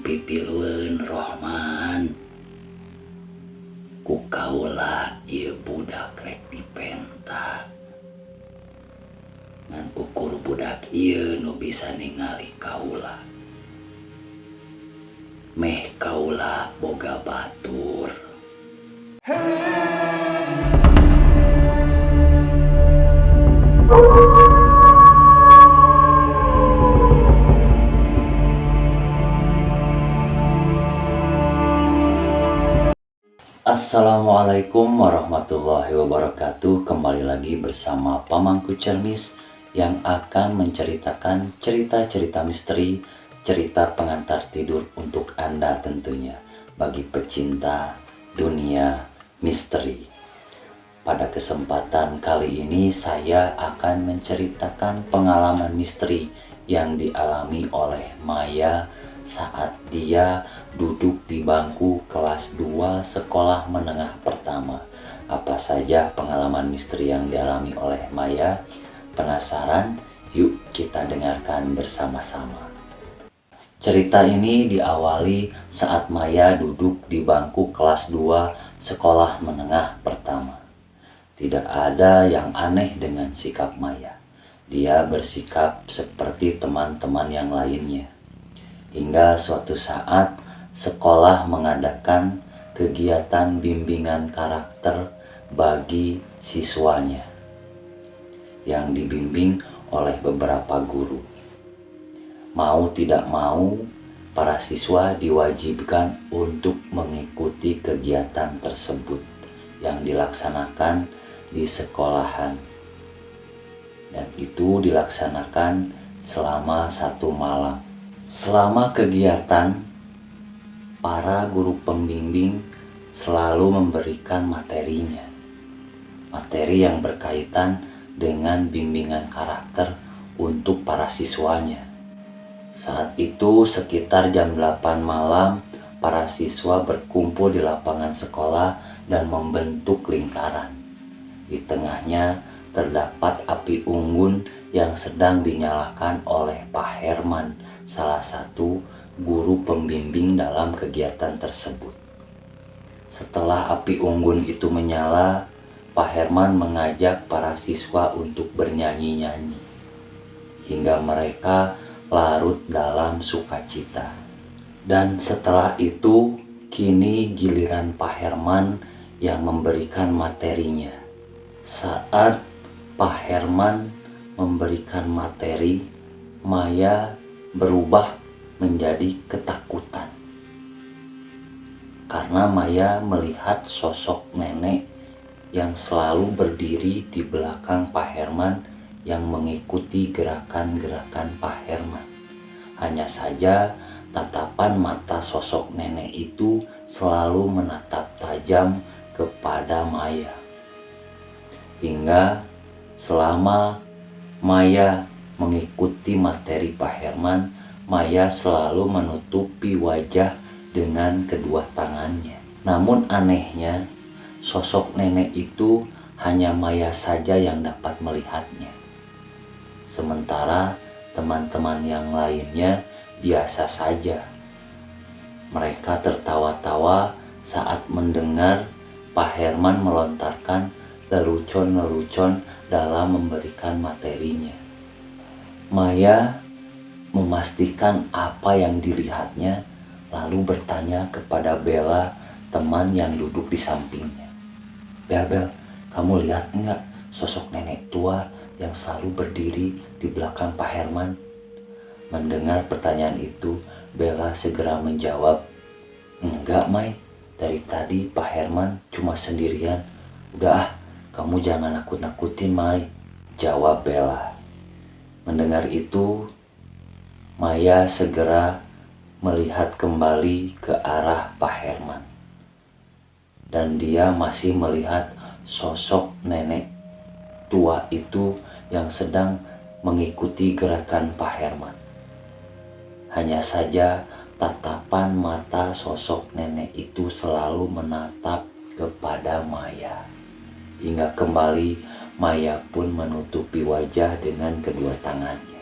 pipilueun Rohman. Ku kaula ieu budak rek dipenta. Ngan ukur budak ieu nu bisa ningali kaula. Meh kaula boga batur. Assalamualaikum warahmatullahi wabarakatuh. Kembali lagi bersama Pamangku Cermis yang akan menceritakan cerita-cerita misteri, cerita pengantar tidur untuk Anda tentunya, bagi pecinta dunia misteri. Pada kesempatan kali ini saya akan menceritakan pengalaman misteri yang dialami oleh Maya saat dia duduk di bangku kelas 2 sekolah menengah pertama. Apa saja pengalaman misteri yang dialami oleh Maya? Penasaran? Yuk kita dengarkan bersama-sama. Cerita ini diawali saat Maya duduk di bangku kelas 2 sekolah menengah pertama. Tidak ada yang aneh dengan sikap Maya. Dia bersikap seperti teman-teman yang lainnya. Hingga suatu saat sekolah mengadakan kegiatan bimbingan karakter bagi siswanya yang dibimbing oleh beberapa guru. Mau tidak mau, para siswa diwajibkan untuk mengikuti kegiatan tersebut yang dilaksanakan di sekolahan. Dan itu dilaksanakan selama 1 malam. Selama kegiatan, para guru pembimbing selalu memberikan materinya. Materi yang berkaitan dengan bimbingan karakter untuk para siswanya. Saat itu sekitar jam 8 malam, para siswa berkumpul di lapangan sekolah dan membentuk lingkaran. Di tengahnya terdapat api unggun yang sedang dinyalakan oleh Pak Herman, salah satu guru pembimbing dalam kegiatan tersebut. Setelah api unggun itu menyala, Pak Herman mengajak para siswa untuk bernyanyi-nyanyi hingga mereka larut dalam sukacita. Dan setelah itu, kini giliran Pak Herman yang memberikan materinya. Saat Pak Herman memberikan materi, Maya berubah menjadi ketakutan. Karena Maya melihat sosok nenek yang selalu berdiri di belakang Pak Herman yang mengikuti gerakan-gerakan Pak Herman. Hanya saja tatapan mata sosok nenek itu selalu menatap tajam kepada Maya. Hingga selama Maya mengikuti materi Pak Herman, Maya selalu menutupi wajah dengan kedua tangannya. Namun anehnya, sosok nenek itu hanya Maya saja yang dapat melihatnya. Sementara teman-teman yang lainnya biasa saja. Mereka tertawa-tawa saat mendengar Pak Herman melontarkan lelucon-lelucon dalam memberikan materinya. Maya memastikan apa yang dilihatnya, lalu bertanya kepada Bella, teman yang duduk di sampingnya. Bel, kamu lihat enggak sosok nenek tua yang selalu berdiri di belakang Pak Herman? Mendengar pertanyaan itu, Bella segera menjawab, enggak Mai, dari tadi Pak Herman cuma sendirian. Udah kamu jangan nakut-nakutin Mai, jawab Bella. Mendengar itu, Maya segera melihat kembali ke arah Pak Herman. Dan dia masih melihat sosok nenek tua itu yang sedang mengikuti gerakan Pak Herman. Hanya saja tatapan mata sosok nenek itu selalu menatap kepada Maya. Hingga kembali Maya pun menutupi wajah dengan kedua tangannya.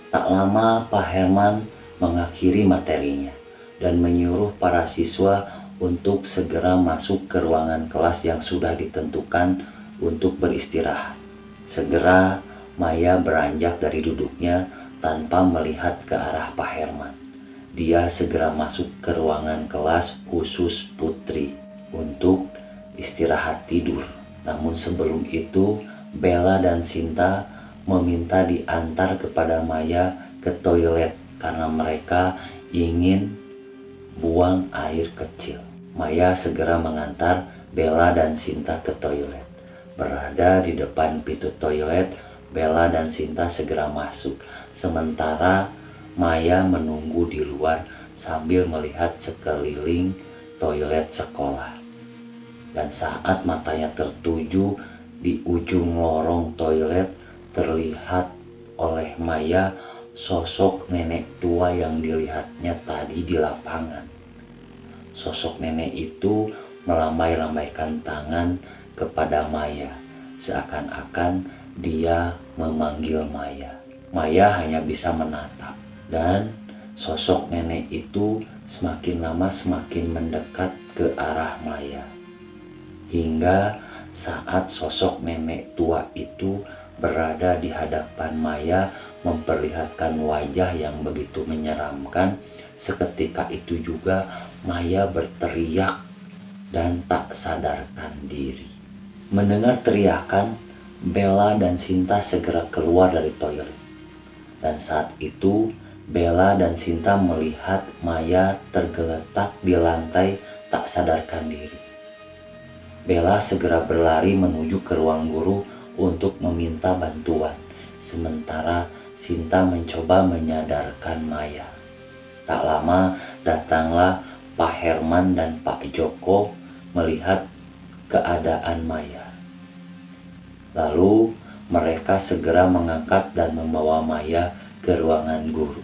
Tak lama Pak Herman mengakhiri materinya. dan menyuruh para siswa untuk segera masuk ke ruangan kelas yang sudah ditentukan untuk beristirahat. Segera Maya beranjak dari duduknya tanpa melihat ke arah Pak Herman. Dia segera masuk ke ruangan kelas khusus Putri untuk istirahat tidur. Namun sebelum itu, Bella dan Sinta meminta diantar kepada Maya ke toilet karena mereka ingin buang air kecil. Maya segera mengantar Bella dan Sinta ke toilet. Berada di depan pintu toilet, Bella dan Sinta segera masuk. Sementara Maya menunggu di luar sambil melihat sekeliling toilet sekolah. Dan saat matanya tertuju di ujung lorong toilet, terlihat oleh Maya sosok nenek tua yang dilihatnya tadi di lapangan. Sosok nenek itu melambai-lambaikan tangan kepada Maya, seakan-akan dia memanggil Maya. Maya hanya bisa menatap, dan sosok nenek itu semakin lama semakin mendekat ke arah Maya. Hingga saat sosok nenek tua itu berada di hadapan Maya memperlihatkan wajah yang begitu menyeramkan, seketika itu juga Maya berteriak dan tak sadarkan diri. Mendengar teriakan, Bella dan Sinta segera keluar dari toilet. Dan saat itu Bella dan Sinta melihat Maya tergeletak di lantai tak sadarkan diri. Bella segera berlari menuju ke ruang guru untuk meminta bantuan, sementara Sinta mencoba menyadarkan Maya. Tak lama datanglah Pak Herman dan Pak Joko melihat keadaan Maya. Lalu mereka segera mengangkat dan membawa Maya ke ruangan guru.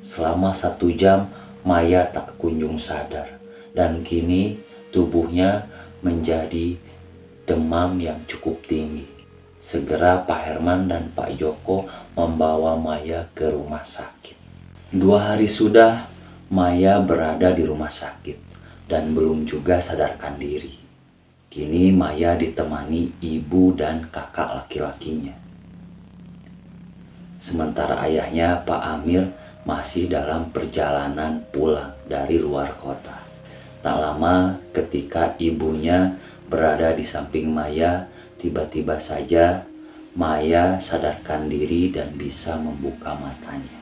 Selama 1 jam Maya tak kunjung sadar, dan kini tubuhnya menjadi demam yang cukup tinggi. Segera Pak Herman dan Pak Joko membawa Maya ke rumah sakit. 2 hari sudah Maya berada di rumah sakit dan belum juga sadarkan diri. Kini Maya ditemani ibu dan kakak laki-lakinya. Sementara ayahnya Pak Amir masih dalam perjalanan pulang dari luar kota. Tak lama ketika ibunya berada di samping Maya, tiba-tiba saja Maya sadarkan diri dan bisa membuka matanya.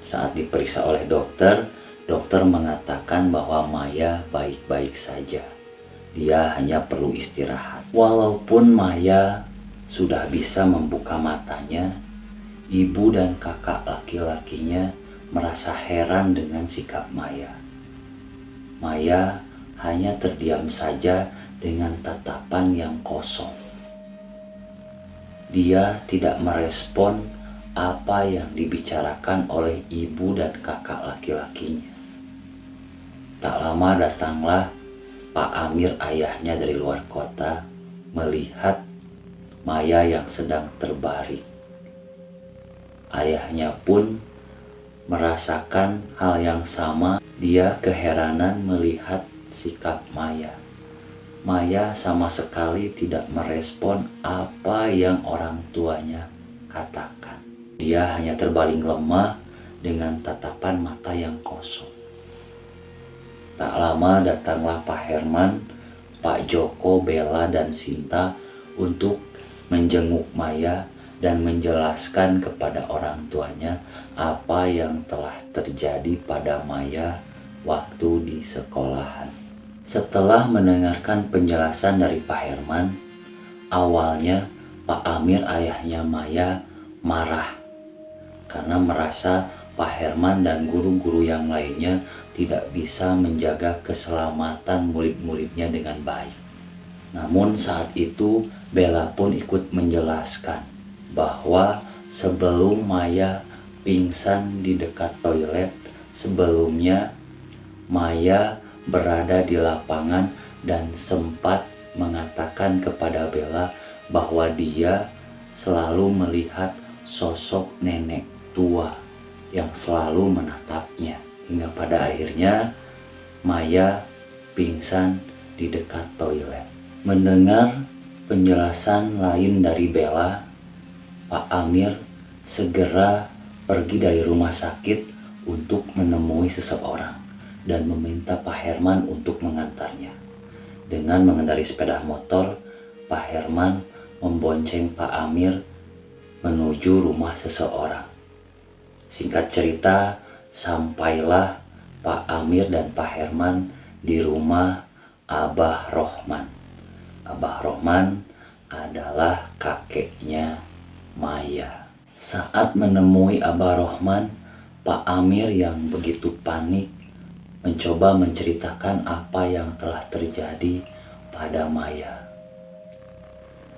Saat diperiksa oleh dokter, dokter mengatakan bahwa Maya baik-baik saja. Dia hanya perlu istirahat. Walaupun Maya sudah bisa membuka matanya, ibu dan kakak laki-lakinya merasa heran dengan sikap Maya. Maya hanya terdiam saja dengan tatapan yang kosong. Dia tidak merespon apa yang dibicarakan oleh ibu dan kakak laki-lakinya. Tak lama datanglah Pak Amir, ayahnya dari luar kota, melihat Maya yang sedang terbaring. Ayahnya pun merasakan hal yang sama. Dia keheranan melihat sikap Maya. Maya sama sekali tidak merespon apa yang orang tuanya katakan. Dia hanya terbaring lemah dengan tatapan mata yang kosong. Tak lama datanglah Pak Herman, Pak Joko, Bella, dan Sinta untuk menjenguk Maya dan menjelaskan kepada orang tuanya apa yang telah terjadi pada Maya waktu di sekolahan. Setelah mendengarkan penjelasan dari Pak Herman, awalnya Pak Amir, ayahnya Maya, marah karena merasa Pak Herman dan guru-guru yang lainnya tidak bisa menjaga keselamatan murid-muridnya dengan baik. Namun saat itu Bella pun ikut menjelaskan bahwa sebelum Maya pingsan di dekat toilet, sebelumnya Maya berada di lapangan dan sempat mengatakan kepada Bella bahwa dia selalu melihat sosok nenek tua yang selalu menatapnya. Hingga pada akhirnya Maya pingsan di dekat toilet. Mendengar penjelasan lain dari Bella, Pak Amir segera pergi dari rumah sakit untuk menemui seseorang dan meminta Pak Herman untuk mengantarnya. Dengan mengendarai sepeda motor, Pak Herman membonceng Pak Amir menuju rumah seseorang. Singkat cerita, sampailah Pak Amir dan Pak Herman di rumah Abah Rohman. Abah Rohman adalah kakeknya Maya. Saat menemui Abah Rohman, Pak Amir yang begitu panik mencoba menceritakan apa yang telah terjadi pada Maya.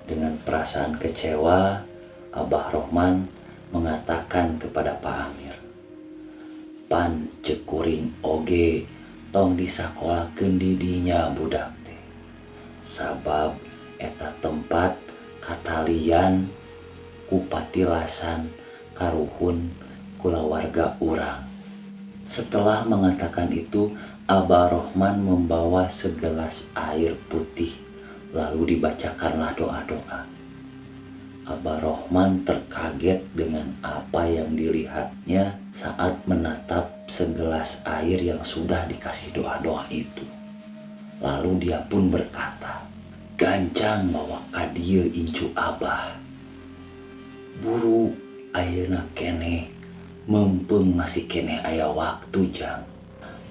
Dengan perasaan kecewa, Abah Rohman mengatakan kepada Pak Amir, "Pan cekuring oge tong disakolakeun di dinya budak teh. Sabab eta tempat katalian ku patilasan karuhun kulawarga urang." Setelah mengatakan itu, Abah Rohman membawa segelas air putih, lalu dibacakanlah doa-doa. Abah Rohman terkaget dengan apa yang dilihatnya saat menatap segelas air yang sudah dikasih doa-doa itu. Lalu dia pun berkata, "Gancang bawa ka dieu incu Abah. Buru ayeuna keneh, mumpung masih keneh aya waktu jang."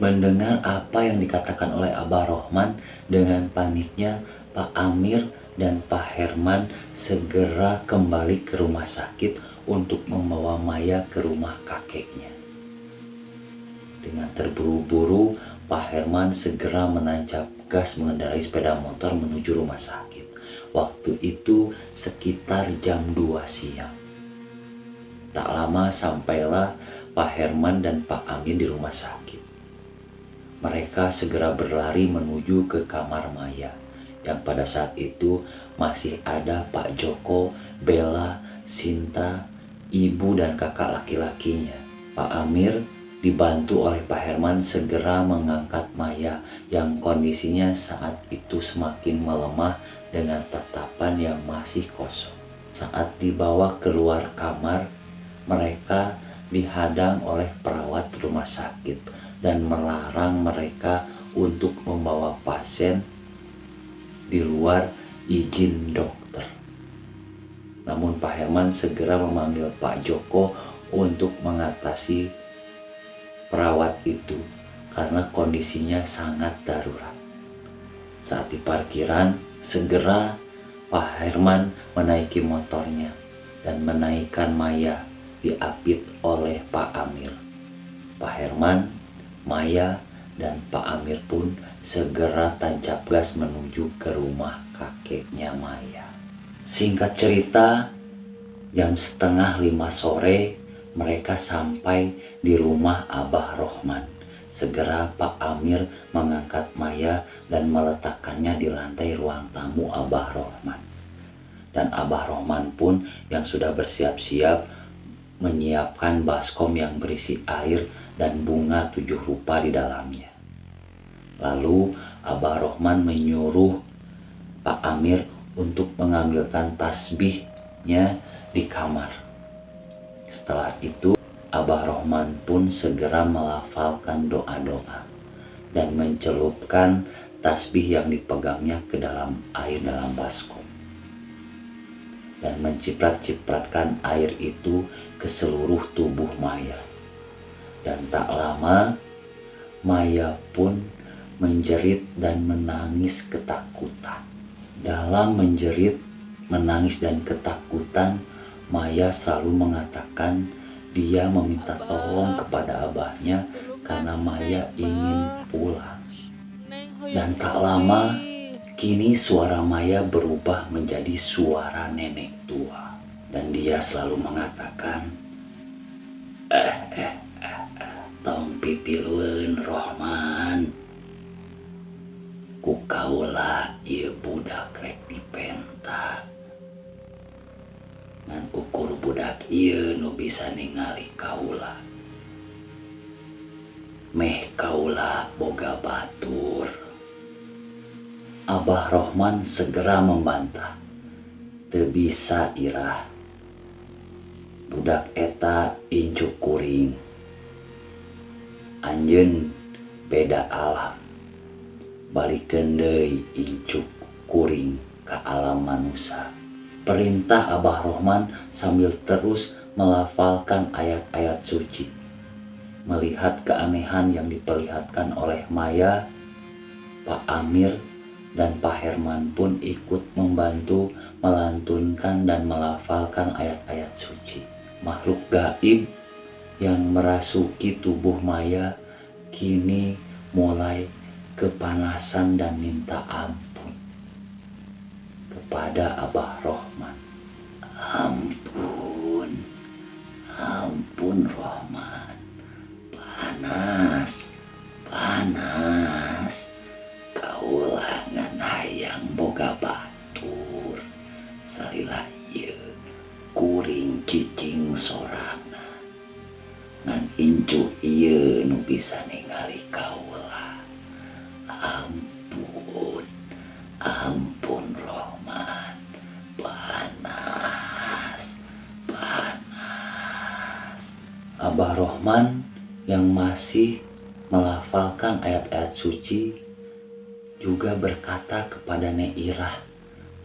Mendengar apa yang dikatakan oleh Abah Rohman, dengan paniknya Pak Amir dan Pak Herman segera kembali ke rumah sakit untuk membawa Maya ke rumah kakeknya. Dengan terburu-buru, Pak Herman segera menancap gas mengendarai sepeda motor menuju rumah sakit. Waktu itu sekitar jam 2 siang. Tak lama sampailah Pak Herman dan Pak Amir di rumah sakit. Mereka segera berlari menuju ke kamar Maya, yang pada saat itu masih ada Pak Joko, Bella, Sinta, ibu dan kakak laki-lakinya. Pak Amir dibantu oleh Pak Herman segera mengangkat Maya yang kondisinya saat itu semakin melemah dengan tatapan yang masih kosong. Saat dibawa keluar kamar, mereka dihadang oleh perawat rumah sakit dan melarang mereka untuk membawa pasien di luar izin dokter. Namun Pak Herman segera memanggil Pak Joko untuk mengatasi perawat itu karena kondisinya sangat darurat. Saat di parkiran, segera Pak Herman menaiki motornya dan menaikkan Maya diapit oleh Pak Amir. Pak Herman, Maya, dan Pak Amir pun segera tancap gas menuju ke rumah kakeknya Maya. Singkat cerita, jam 4:30 sore mereka sampai di rumah Abah Rohman. Segera Pak Amir mengangkat Maya dan meletakkannya di lantai ruang tamu Abah Rohman. Dan Abah Rohman pun yang sudah bersiap-siap menyiapkan baskom yang berisi air dan bunga 7 rupa di dalamnya. Lalu Abah Rohman menyuruh Pak Amir untuk mengambilkan tasbihnya di kamar. Setelah itu Abah Rohman pun segera melafalkan doa-doa dan mencelupkan tasbih yang dipegangnya ke dalam air dalam baskom dan menciprat-cipratkan air itu ke seluruh tubuh Maya. Dan tak lama Maya pun menjerit dan menangis ketakutan. Dalam menjerit, menangis dan ketakutan, Maya selalu mengatakan dia meminta tolong kepada abahnya karena Maya ingin pulang. Dan tak lama, kini suara Maya berubah menjadi suara nenek tua. Dan dia selalu mengatakan, tong pipilueun Rohman. Ku kaula ieu budak rek dipenta. Ngan ukur budak ieu nu bisa ningali kaula. meh kaula boga batur. Abah Rohman segera membantah. Teu bisa irah. Budak eta incuk kuring. Anjeun beda alam. Balikeun deui incuk kuring ka alam manusia. Perintah Abah Rohman sambil terus melafalkan ayat-ayat suci. Melihat keanehan yang diperlihatkan oleh Maya, Pak Amir dan Pak Herman pun ikut membantu melantunkan dan melafalkan ayat-ayat suci. Makhluk gaib yang merasuki tubuh Maya kini mulai kepanasan dan minta ampun kepada Abah Rohman. Ampun, ampun Rohman, panas, panas. Kaula ngan hayang boga batur, salila ieu kuring cicing sorangan. Ngan incu ieu nu bisa ningali kaula. Ampun, ampun Rohman, panas, panas. Abah Rohman yang masih melafalkan ayat-ayat suci juga berkata kepada Nyai Irah,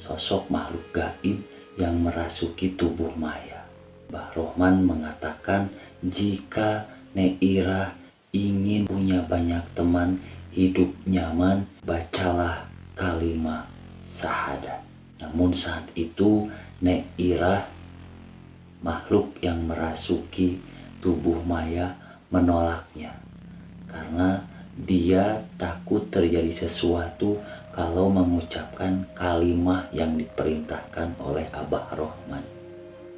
sosok makhluk gaib yang merasuki tubuh Maya. Abah Rohman mengatakan jika Nyai Irah ingin punya banyak teman, hidup nyaman, bacalah kalimat syahadat. Namun saat itu Nyai Irah, makhluk yang merasuki tubuh Maya, menolaknya karena dia takut terjadi sesuatu kalau mengucapkan kalimat yang diperintahkan oleh Abah Rohman.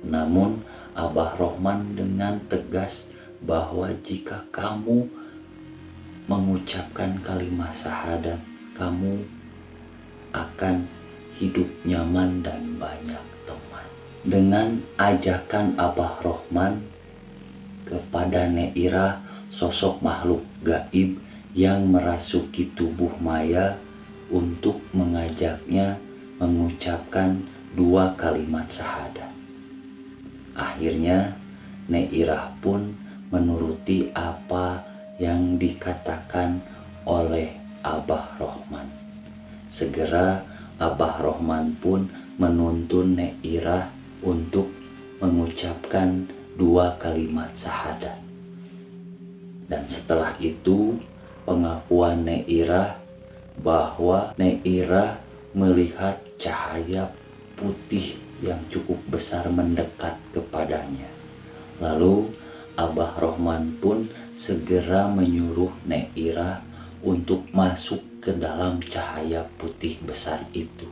Namun Abah Rohman dengan tegas bahwa jika kamu mengucapkan kalimat syahadat, kamu akan hidup nyaman dan banyak teman. Dengan ajakan Abah Rohman kepada Nyai Irah, sosok makhluk gaib yang merasuki tubuh Maya, untuk mengajaknya mengucapkan 2 kalimat syahadat. Akhirnya Nyai Irah pun menuruti apa yang dikatakan oleh Abah Rohman. Segera Abah Rohman pun menuntun Nyai Irah untuk mengucapkan 2 kalimat syahadat. Dan setelah itu pengakuan Nyai Irah bahwa Nyai Irah melihat cahaya putih yang cukup besar mendekat kepadanya. Lalu Abah Rohman pun segera menyuruh Nyai Irah untuk masuk ke dalam cahaya putih besar itu,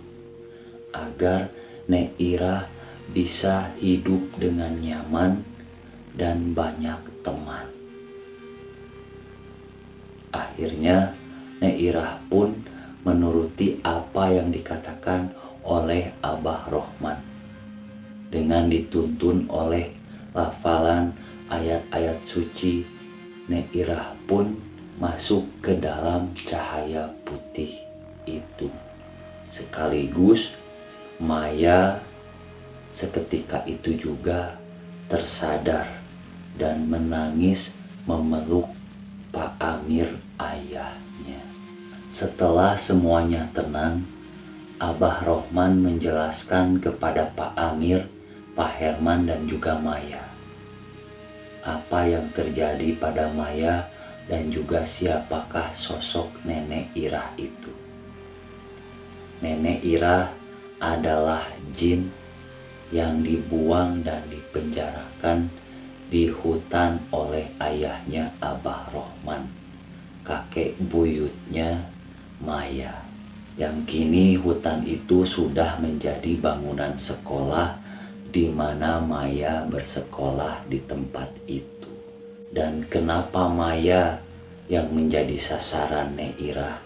agar Nyai Irah bisa hidup dengan nyaman dan banyak teman. Akhirnya Nyai Irah pun menuruti apa yang dikatakan oleh Abah Rohman. Dengan dituntun oleh lafalan ayat-ayat suci, Nyai Irah pun masuk ke dalam cahaya putih itu. Sekaligus Maya seketika itu juga tersadar dan menangis memeluk Pak Amir ayahnya. Setelah semuanya tenang, Abah Rohman menjelaskan kepada Pak Amir, Pak Herman dan juga Maya apa yang terjadi pada Maya dan juga siapakah sosok Nenek Irah itu. Nenek Irah adalah jin yang dibuang dan dipenjarakan di hutan oleh ayahnya Abah Rohman, kakek buyutnya Maya, yang kini hutan itu sudah menjadi bangunan sekolah di mana Maya bersekolah di tempat itu. Dan kenapa Maya yang menjadi sasaran Nyai Irah?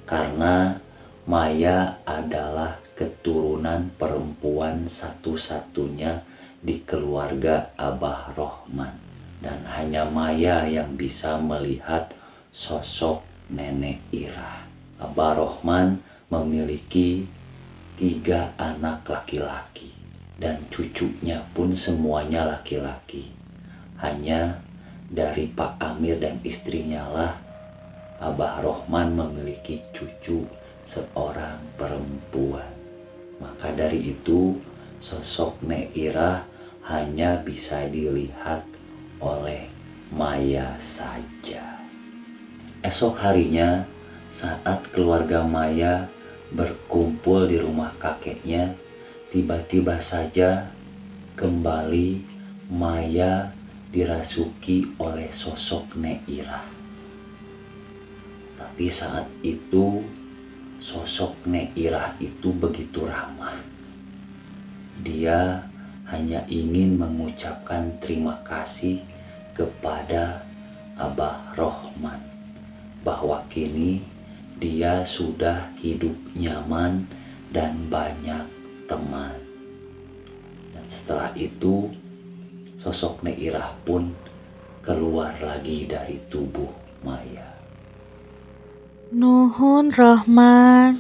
Karena Maya adalah keturunan perempuan satu-satunya di keluarga Abah Rohman. dan hanya Maya yang bisa melihat sosok Nenek Irah. Abah Rohman memiliki 3 anak laki-laki dan cucunya pun semuanya laki-laki. Hanya dari Pak Amir dan istrinya lah Abah Rohman memiliki cucu seorang perempuan. Maka dari itu sosok Nek Irah hanya bisa dilihat oleh Maya saja. Esok harinya saat keluarga Maya berkumpul di rumah kakeknya, tiba-tiba saja kembali Maya dirasuki oleh sosok Nek Irah. Tapi saat itu sosok Nek Irah itu begitu ramah. Dia hanya ingin mengucapkan terima kasih kepada Abah Rohman bahwa kini dia sudah hidup nyaman dan banyak teman. Dan setelah itu sosok Nek Irah pun keluar lagi dari tubuh Maya. Nuhun Rahman,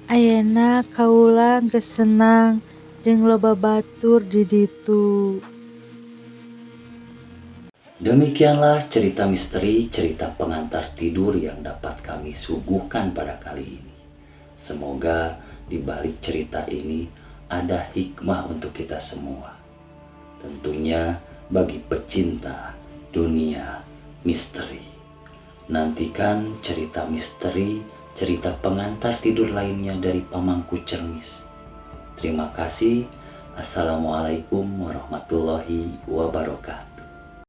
ayeuna kaula geus senang jeung loba batur di ditu. Demikianlah cerita misteri, cerita pengantar tidur yang dapat kami suguhkan pada kali ini. Semoga di balik cerita ini ada hikmah untuk kita semua. Tentunya bagi pecinta dunia misteri. Nantikan cerita misteri, cerita pengantar tidur lainnya dari Pamangku Cermis. Terima kasih. Assalamualaikum warahmatullahi wabarakatuh.